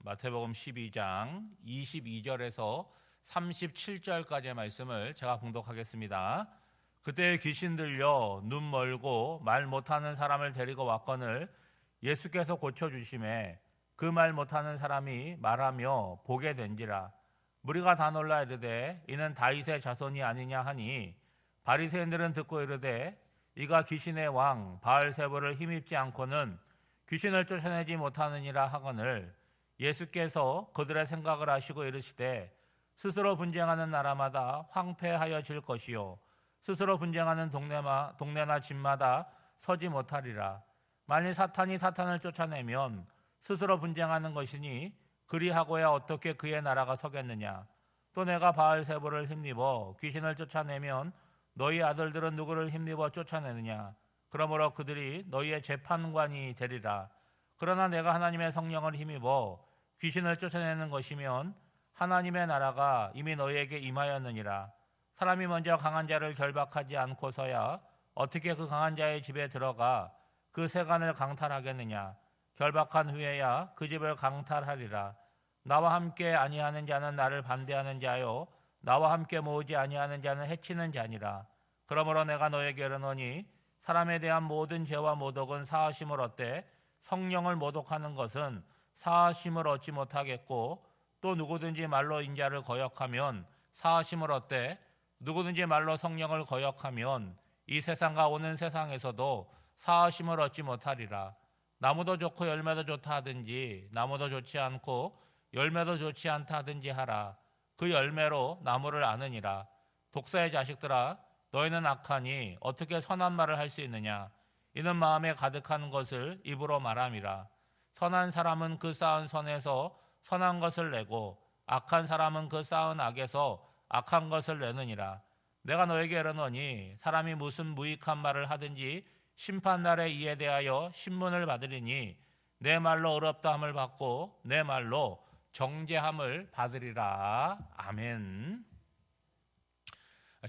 마태복음 12장 22절에서 37절까지의 말씀을 제가 봉독하겠습니다. 그때 귀신 들려 눈 멀고 말 못하는 사람을 데리고 왔거늘 예수께서 고쳐주심에 그 말 못하는 사람이 말하며 보게 된지라. 무리가 다 놀라 이르되 이는 다윗의 자손이 아니냐 하니 바리새인들은 듣고 이르되 이가 귀신의 왕 바알세불을 힘입지 않고는 귀신을 쫓아내지 못하느니라 하거늘 예수께서 그들의 생각을 아시고 이르시되 스스로 분쟁하는 나라마다 황폐하여질 것이요 스스로 분쟁하는 동네나 집마다 서지 못하리라. 만일 사탄이 사탄을 쫓아내면 스스로 분쟁하는 것이니 그리하고야 어떻게 그의 나라가 서겠느냐. 또 내가 바알세불을 힘입어 귀신을 쫓아내면 너희 아들들은 누구를 힘입어 쫓아내느냐. 그러므로 그들이 너희의 재판관이 되리라. 그러나 내가 하나님의 성령을 힘입어 귀신을 쫓아내는 것이면 하나님의 나라가 이미 너희에게 임하였느니라. 사람이 먼저 강한 자를 결박하지 않고서야 어떻게 그 강한 자의 집에 들어가 그 세간을 강탈하겠느냐. 결박한 후에야 그 집을 강탈하리라. 나와 함께 아니하는 자는 나를 반대하는 자요 나와 함께 모으지 아니하는 자는 해치는 자니라. 그러므로 내가 너에게 이르노니 사람에 대한 모든 죄와 모독은 사하심을 얻되 성령을 모독하는 것은 사하심을 얻지 못하겠고 또 누구든지 말로 인자를 거역하면 사하심을 얻되 누구든지 말로 성령을 거역하면 이 세상과 오는 세상에서도 사하심을 얻지 못하리라. 나무도 좋고 열매도 좋다 하든지 나무도 좋지 않고 열매도 좋지 않다 하든지 하라. 그 열매로 나무를 아느니라. 독사의 자식들아 너희는 악하니 어떻게 선한 말을 할 수 있느냐. 이는 마음에 가득한 것을 입으로 말함이라. 선한 사람은 그 쌓은 선에서 선한 것을 내고 악한 사람은 그 쌓은 악에서 악한 것을 내느니라. 내가 너에게 이르노니 사람이 무슨 무익한 말을 하든지 심판날에 이에 대하여 신문을 받으리니 내 말로 어렵다함을 받고 내 말로 정죄함을 받으리라. 아멘.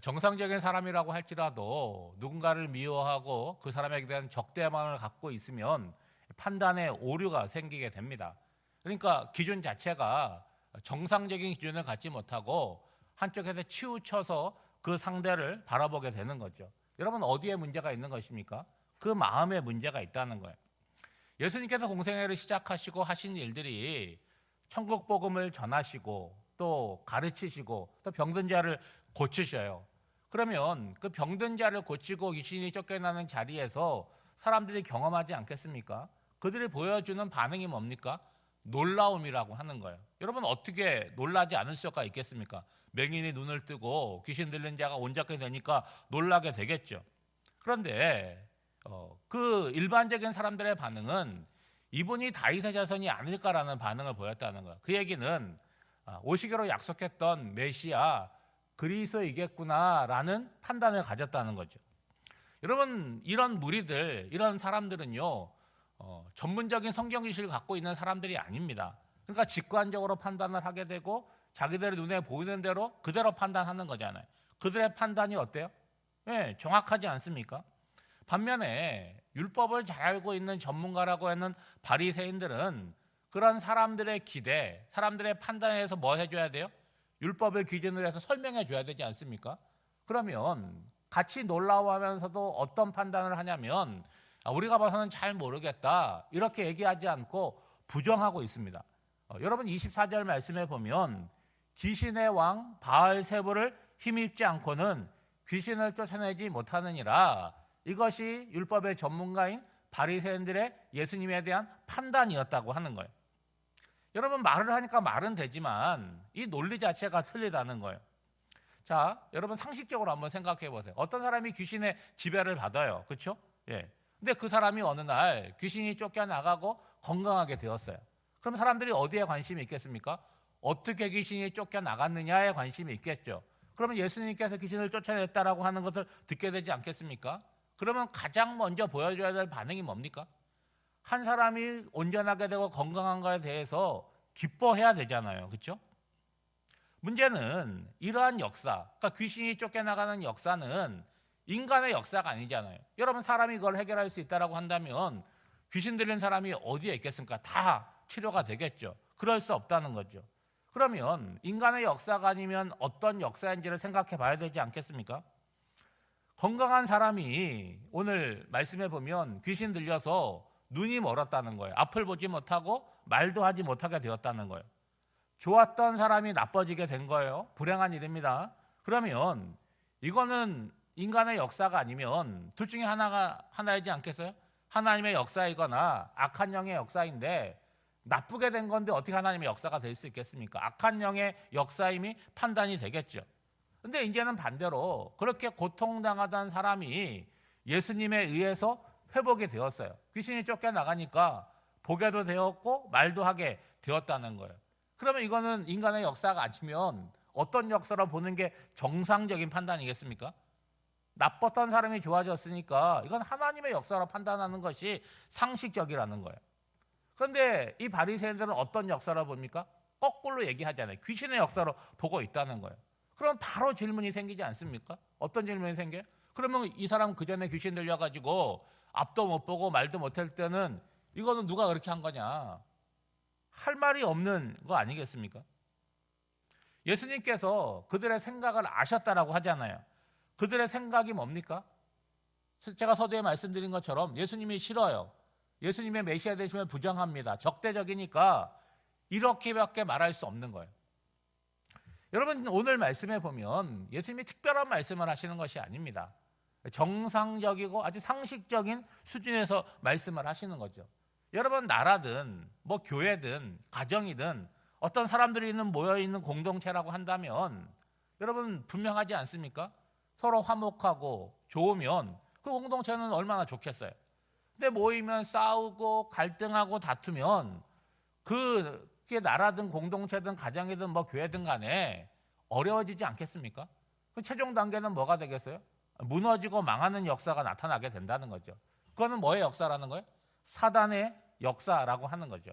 정상적인 사람이라고 할지라도 누군가를 미워하고 그 사람에게 대한 적대감을 갖고 있으면 판단에 오류가 생기게 됩니다. 그러니까 기준 자체가 정상적인 기준을 갖지 못하고 한쪽에서 치우쳐서 그 상대를 바라보게 되는 거죠. 여러분 어디에 문제가 있는 것입니까? 그 마음에 문제가 있다는 거예요. 예수님께서 공생애를 시작하시고 하신 일들이 천국 복음을 전하시고 또 가르치시고 또 병든 자를 고치셔요. 그러면 그 병든 자를 고치고 귀신이 쫓겨나는 자리에서 사람들이 경험하지 않겠습니까? 그들이 보여주는 반응이 뭡니까? 놀라움이라고 하는 거예요. 여러분 어떻게 놀라지 않을 수가 있겠습니까? 맹인이 눈을 뜨고 귀신 들린 자가 온전하게 되니까 놀라게 되겠죠. 그런데 그 일반적인 사람들의 반응은 이분이 다윗의 자손이 아닐까라는 반응을 보였다는 거예요. 그 얘기는 오시기로 약속했던 메시아 그리스도이겠구나라는 판단을 가졌다는 거죠. 여러분 이런 무리들, 이런 사람들은요 전문적인 성경 지식을 갖고 있는 사람들이 아닙니다. 그러니까 직관적으로 판단을 하게 되고 자기들의 눈에 보이는 대로 그대로 판단하는 거잖아요. 그들의 판단이 어때요? 네, 정확하지 않습니까? 반면에 율법을 잘 알고 있는 전문가라고 하는 바리새인들은 그런 사람들의 기대, 사람들의 판단에 대해서 뭐 해줘야 돼요? 율법을 기준으로 해서 설명해 줘야 되지 않습니까? 그러면 같이 놀라워하면서도 어떤 판단을 하냐면 우리가 봐서는 잘 모르겠다 이렇게 얘기하지 않고 부정하고 있습니다. 여러분 24절 말씀에 보면 귀신의 왕 바알세불을 힘입지 않고는 귀신을 쫓아내지 못하느니라. 이것이 율법의 전문가인 바리새인들의 예수님에 대한 판단이었다고 하는 거예요. 여러분 말을 하니까 말은 되지만 이 논리 자체가 틀리다는 거예요. 자, 여러분 상식적으로 한번 생각해 보세요. 어떤 사람이 귀신의 지배를 받아요. 그렇죠? 예. 근데 그 사람이 어느 날 귀신이 쫓겨나가고 건강하게 되었어요. 그럼 사람들이 어디에 관심이 있겠습니까? 어떻게 귀신이 쫓겨나갔느냐에 관심이 있겠죠. 그러면 예수님께서 귀신을 쫓아냈다라고 하는 것을 듣게 되지 않겠습니까? 그러면 가장 먼저 보여줘야 될 반응이 뭡니까? 한 사람이 온전하게 되고 건강한 것에 대해서 기뻐해야 되잖아요. 그렇죠? 문제는 이러한 역사, 그러니까 귀신이 쫓겨나가는 역사는 인간의 역사가 아니잖아요. 여러분 사람이 이걸 해결할 수 있다라고 한다면 귀신 들린 사람이 어디에 있겠습니까? 다 치료가 되겠죠. 그럴 수 없다는 거죠. 그러면 인간의 역사가 아니면 어떤 역사인지를 생각해 봐야 되지 않겠습니까? 건강한 사람이 오늘 말씀해 보면 귀신 들려서 눈이 멀었다는 거예요. 앞을 보지 못하고 말도 하지 못하게 되었다는 거예요. 좋았던 사람이 나빠지게 된 거예요. 불행한 일입니다. 그러면 이거는 인간의 역사가 아니면 둘 중에 하나이지 않겠어요? 하나님의 역사이거나 악한 영의 역사인데 나쁘게 된 건데 어떻게 하나님의 역사가 될 수 있겠습니까? 악한 영의 역사임이 판단이 되겠죠. 근데 이제는 반대로 그렇게 고통당하던 사람이 예수님에 의해서 회복이 되었어요. 귀신이 쫓겨나가니까 보게도 되었고 말도 하게 되었다는 거예요. 그러면 이거는 인간의 역사가 아니면 어떤 역사로 보는 게 정상적인 판단이겠습니까? 나빴던 사람이 좋아졌으니까 이건 하나님의 역사로 판단하는 것이 상식적이라는 거예요. 그런데 이 바리새인들은 어떤 역사로 봅니까? 거꾸로 얘기하잖아요. 귀신의 역사로 보고 있다는 거예요. 그럼 바로 질문이 생기지 않습니까? 어떤 질문이 생겨요? 그러면 이 사람 그 전에 귀신 들려가지고 앞도 못 보고 말도 못할 때는 이거는 누가 그렇게 한 거냐? 할 말이 없는 거 아니겠습니까? 예수님께서 그들의 생각을 아셨다라고 하잖아요. 그들의 생각이 뭡니까? 제가 서두에 말씀드린 것처럼 예수님이 싫어요. 예수님의 메시아 되심을 부정합니다. 적대적이니까 이렇게밖에 말할 수 없는 거예요. 여러분 오늘 말씀에 보면 예수님이 특별한 말씀을 하시는 것이 아닙니다. 정상적이고 아주 상식적인 수준에서 말씀을 하시는 거죠. 여러분 나라든 뭐 교회든 가정이든 어떤 사람들이 모여있는 공동체라고 한다면 여러분 분명하지 않습니까? 서로 화목하고 좋으면 그 공동체는 얼마나 좋겠어요. 근데 모이면 싸우고 갈등하고 다투면 그게 나라든 공동체든 가정이든 뭐 교회든 간에 어려워지지 않겠습니까? 그 최종 단계는 뭐가 되겠어요? 무너지고 망하는 역사가 나타나게 된다는 거죠. 그거는 뭐의 역사라는 거예요? 사단의 역사라고 하는 거죠.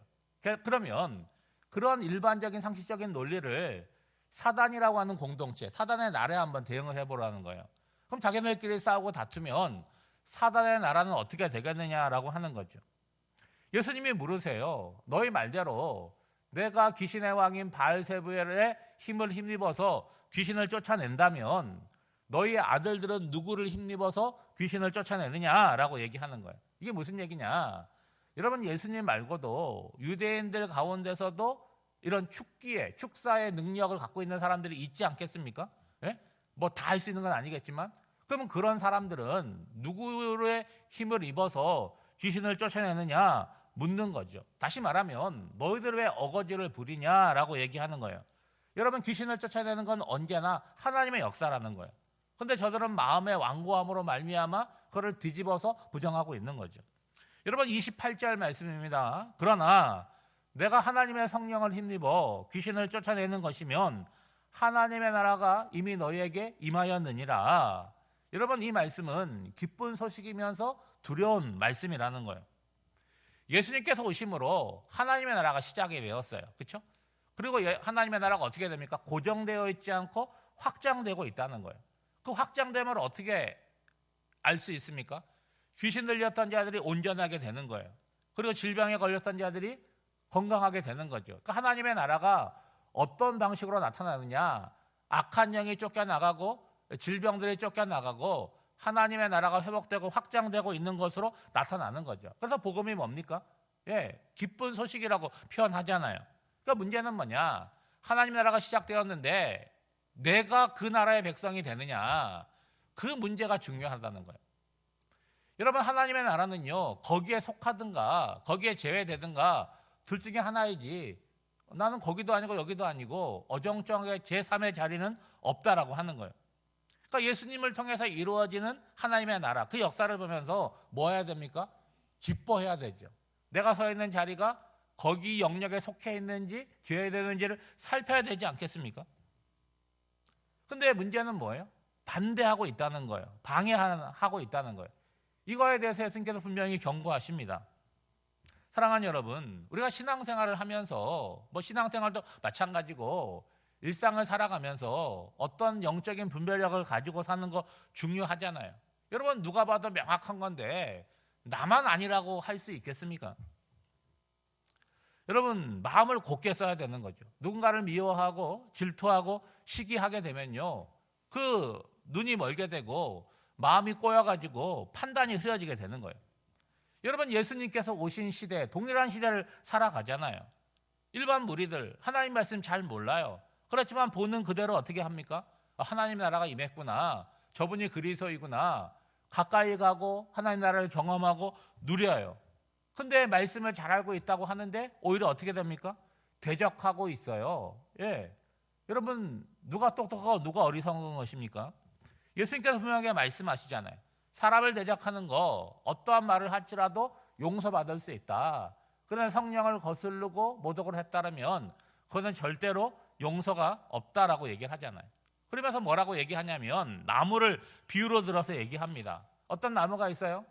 그러면 그런 일반적인 상식적인 논리를 사단이라고 하는 공동체, 사단의 나라에 한번 대응을 해보라는 거예요. 그럼 자기네들끼리 싸우고 다투면 사단의 나라는 어떻게 되겠느냐라고 하는 거죠. 예수님이 물으세요. 너희 말대로 내가 귀신의 왕인 바알세부엘의 힘을 힘입어서 귀신을 쫓아낸다면 너희 아들들은 누구를 힘입어서 귀신을 쫓아내느냐라고 얘기하는 거예요. 이게 무슨 얘기냐? 여러분 예수님 말고도 유대인들 가운데서도 이런 축사의 능력을 갖고 있는 사람들이 있지 않겠습니까? 예? 뭐 다 할 수 있는 건 아니겠지만 그러면 그런 사람들은 누구의 힘을 입어서 귀신을 쫓아내느냐 묻는 거죠. 다시 말하면 너희들 왜 어거지를 부리냐라고 얘기하는 거예요. 여러분 귀신을 쫓아내는 건 언제나 하나님의 역사라는 거예요. 그런데 저들은 마음의 완고함으로 말미암아 그걸 뒤집어서 부정하고 있는 거죠. 여러분 28절 말씀입니다. 그러나 내가 하나님의 성령을 힘입어 귀신을 쫓아내는 것이면 하나님의 나라가 이미 너희에게 임하였느니라. 여러분 이 말씀은 기쁜 소식이면서 두려운 말씀이라는 거예요. 예수님께서 오심으로 하나님의 나라가 시작이 되었어요. 그렇죠? 그리고 하나님의 나라가 어떻게 됩니까? 고정되어 있지 않고 확장되고 있다는 거예요. 그 확장됨을 어떻게 알 수 있습니까? 귀신 들렸던 자들이 온전하게 되는 거예요. 그리고 질병에 걸렸던 자들이 건강하게 되는 거죠. 그러니까 하나님의 나라가 어떤 방식으로 나타나느냐? 악한 영이 쫓겨나가고 질병들이 쫓겨나가고 하나님의 나라가 회복되고 확장되고 있는 것으로 나타나는 거죠. 그래서 복음이 뭡니까? 기쁜 소식이라고 표현하잖아요. 그러니까 문제는 뭐냐? 하나님의 나라가 시작되었는데 내가 그 나라의 백성이 되느냐? 그 문제가 중요하다는 거예요. 여러분 하나님의 나라는요 거기에 속하든가 거기에 제외되든가 둘 중에 하나이지 나는 거기도 아니고 여기도 아니고 어정쩡하게 제3의 자리는 없다라고 하는 거예요. 그러니까 예수님을 통해서 이루어지는 하나님의 나라 그 역사를 보면서 뭐 해야 됩니까? 기뻐해야 되죠. 내가 서 있는 자리가 거기 영역에 속해 있는지 제외되는지를 살펴야 되지 않겠습니까? 근데 문제는 뭐예요? 반대하고 있다는 거예요. 방해하고 있다는 거예요. 이거에 대해서 예수님께서 분명히 경고하십니다. 사랑하는 여러분, 우리가 신앙생활을 하면서 뭐 신앙생활도 마찬가지고 일상을 살아가면서 어떤 영적인 분별력을 가지고 사는 거 중요하잖아요. 여러분 누가 봐도 명확한 건데 나만 아니라고 할 수 있겠습니까? 여러분 마음을 곱게 써야 되는 거죠. 누군가를 미워하고 질투하고 시기하게 되면요, 그 눈이 멀게 되고 마음이 꼬여가지고 판단이 흐려지게 되는 거예요. 여러분 예수님께서 오신 시대, 동일한 시대를 살아가잖아요. 일반 무리들 하나님 말씀 잘 몰라요. 그렇지만 보는 그대로 어떻게 합니까? 하나님 나라가 임했구나, 저분이 그리스도이구나, 가까이 가고 하나님 나라를 경험하고 누려요. 근데 말씀을 잘 알고 있다고 하는데 오히려 어떻게 됩니까? 대적하고 있어요. 예. 여러분 누가 똑똑하고 누가 어리석은 것입니까? 예수님께서 분명하게 말씀하시잖아요. 사람을 대적하는 거 어떠한 말을 할지라도 용서받을 수 있다. 그러나 성령을 거스르고 모독을 했다면 그것은 절대로 용서가 없다라고 얘기를 하잖아요. 그러면서 뭐라고 얘기하냐면 나무를 비유로 들어서 얘기합니다. 어떤 나무가 있어요?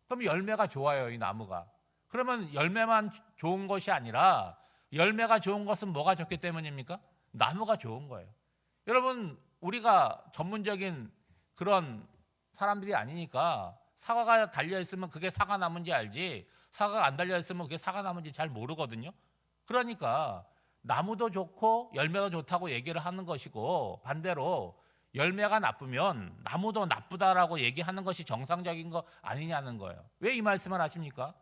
그럼 열매가 좋아요, 이 나무가. 그러면 열매만 좋은 것이 아니라 열매가 좋은 것은 뭐가 좋기 때문입니까? 나무가 좋은 거예요. 여러분 우리가 전문적인 그런 사람들이 아니니까 사과가 달려있으면 그게 사과나무인지 알지, 사과가 안 달려있으면 그게 사과나무인지 잘 모르거든요. 그러니까 나무도 좋고 열매도 좋다고 얘기를 하는 것이고, 반대로 열매가 나쁘면 나무도 나쁘다라고 얘기하는 것이 정상적인 거 아니냐는 거예요. 왜 이 말씀을 하십니까?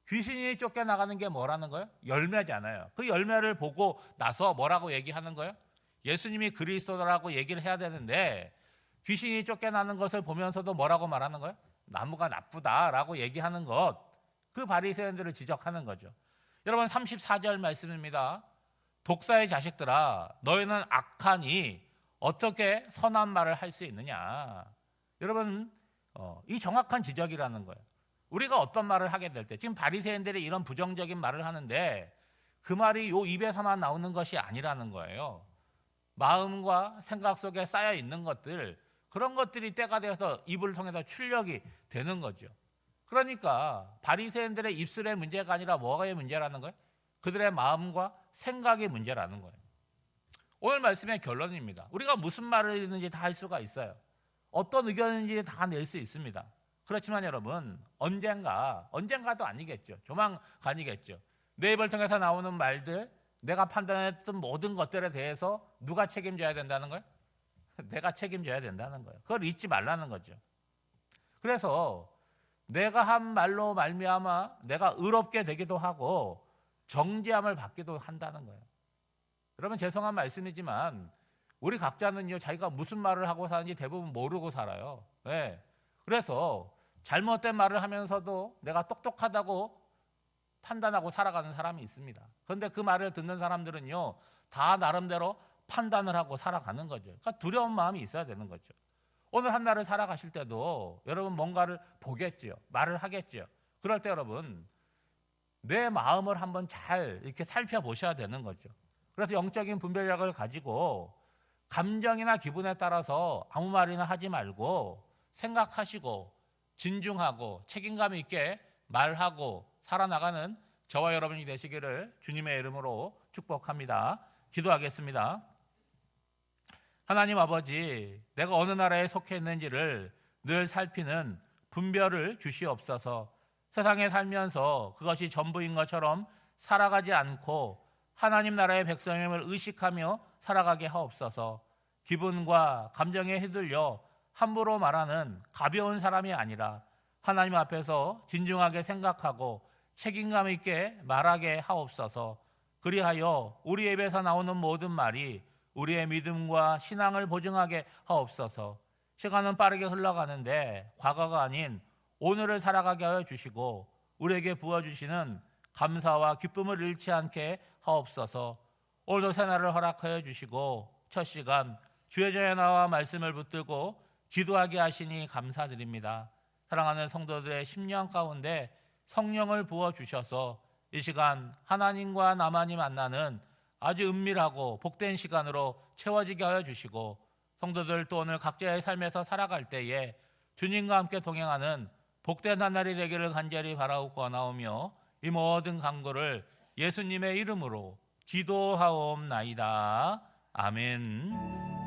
귀신이 쫓겨나가는 게 뭐라는 거예요? 열매잖아요. 그 열매를 보고 나서 뭐라고 얘기하는 거예요? 예수님이 그리스도라고 얘기를 해야 되는데 귀신이 쫓겨나는 것을 보면서도 뭐라고 말하는 거예요? 나무가 나쁘다라고 얘기하는 것, 그 바리새인들을 지적하는 거죠. 여러분 34절 말씀입니다. 독사의 자식들아, 너희는 악하니 어떻게 선한 말을 할 수 있느냐. 여러분 이 정확한 지적이라는 거예요. 우리가 어떤 말을 하게 될 때, 지금 바리새인들이 이런 부정적인 말을 하는데 그 말이 요 입에서만 나오는 것이 아니라는 거예요. 마음과 생각 속에 쌓여 있는 것들, 그런 것들이 때가 되어서 입을 통해서 출력이 되는 거죠. 그러니까 바리새인들의 입술의 문제가 아니라 뭐가의 문제라는 거예요? 그들의 마음과 생각의 문제라는 거예요. 오늘 말씀의 결론입니다. 우리가 무슨 말을 했는지 다 할 수가 있어요. 어떤 의견인지 다 낼 수 있습니다. 그렇지만 여러분 언젠가도 아니겠죠. 조만간이겠죠. 내 입을 통해서 나오는 말들, 내가 판단했던 모든 것들에 대해서 누가 책임져야 된다는 거예요? 내가 책임져야 된다는 거예요. 그걸 잊지 말라는 거죠. 그래서 내가 한 말로 말미암아 내가 의롭게 되기도 하고 정죄함을 받기도 한다는 거예요. 여러분 죄송한 말씀이지만 우리 각자는요, 자기가 무슨 말을 하고 사는지 대부분 모르고 살아요. 네. 그래서 잘못된 말을 하면서도 내가 똑똑하다고 판단하고 살아가는 사람이 있습니다. 그런데 그 말을 듣는 사람들은요, 다 나름대로 판단을 하고 살아가는 거죠. 그러니까 두려운 마음이 있어야 되는 거죠. 오늘 한 날을 살아가실 때도 여러분 뭔가를 보겠지요. 말을 하겠지요. 그럴 때 여러분 내 마음을 한번 잘 이렇게 살펴보셔야 되는 거죠. 그래서 영적인 분별력을 가지고 감정이나 기분에 따라서 아무 말이나 하지 말고 생각하시고 진중하고 책임감 있게 말하고 살아나가는 저와 여러분이 되시기를 주님의 이름으로 축복합니다. 기도하겠습니다. 하나님 아버지, 내가 어느 나라에 속해 있는지를 늘 살피는 분별을 주시옵소서. 세상에 살면서 그것이 전부인 것처럼 살아가지 않고 하나님 나라의 백성임을 의식하며 살아가게 하옵소서. 기분과 감정에 휘둘려 함부로 말하는 가벼운 사람이 아니라 하나님 앞에서 진중하게 생각하고 책임감 있게 말하게 하옵소서. 그리하여 우리 입에서 나오는 모든 말이 우리의 믿음과 신앙을 보증하게 하옵소서. 시간은 빠르게 흘러가는데 과거가 아닌 오늘을 살아가게 하여 주시고 우리에게 부어주시는 감사와 기쁨을 잃지 않게 하옵소서. 오늘도 새날을 허락하여 주시고 첫 시간 주의 전에 나와 말씀을 붙들고 기도하게 하시니 감사드립니다. 사랑하는 성도들의 심령 가운데 성령을 부어주셔서 이 시간 하나님과 나만이 만나는 아주 은밀하고 복된 시간으로 채워지게 하여 주시고 성도들 또 오늘 각자의 삶에서 살아갈 때에 주님과 함께 동행하는 복된 한 날이 되기를 간절히 바라옵고나오며 이 모든 간구를 예수님의 이름으로 기도하옵나이다. 아멘.